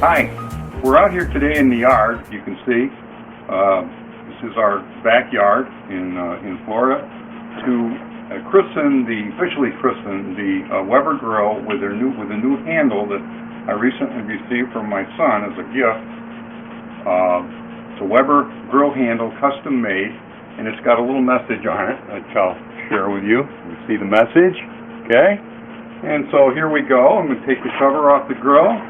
Hi, we're out here today in the yard. You can see this is our backyard in Florida to officially christen the Weber grill with a new handle that I recently received from my son as a gift. It's a Weber grill handle, custom made, and it's got a little message on it that I'll share with you. You see the message, okay? And so here we go. I'm going to take the cover off the grill.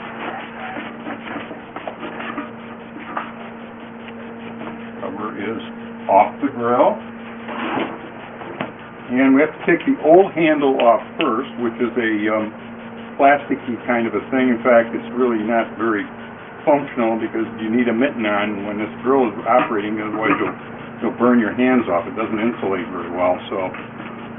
Cover is off the grill. And we have to take the old handle off first, which is a plasticky kind of a thing. In fact, it's really not very functional because you need a mitten on when this grill is operating, otherwise you'll burn your hands off. It doesn't insulate very well. So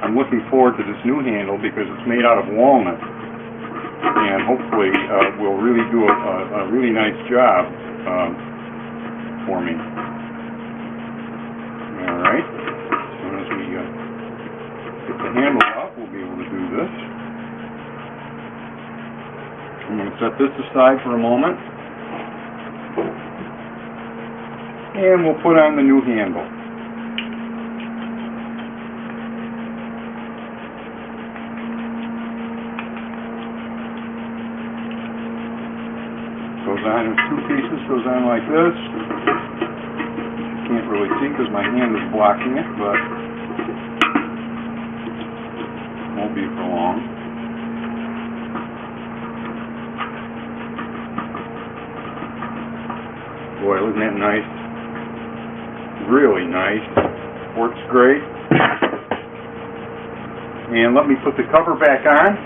I'm looking forward to this new handle because it's made out of walnut, and hopefully will really do a really nice job for me. All right. As soon as we get the handle off, we'll be able to do this. I'm going to set this aside for a moment, and we'll put on the new handle. Goes on in two pieces, goes on like this. You can't really see because my hand is blocking it, but it won't be for long. Boy, isn't that nice? Really nice. Works great. And let me put the cover back on.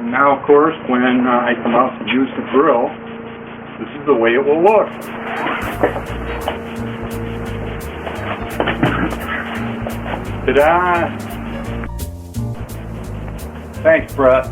Now, of course, when I come out to use the grill, this is the way it will look. Ta-da! Thanks, Brett.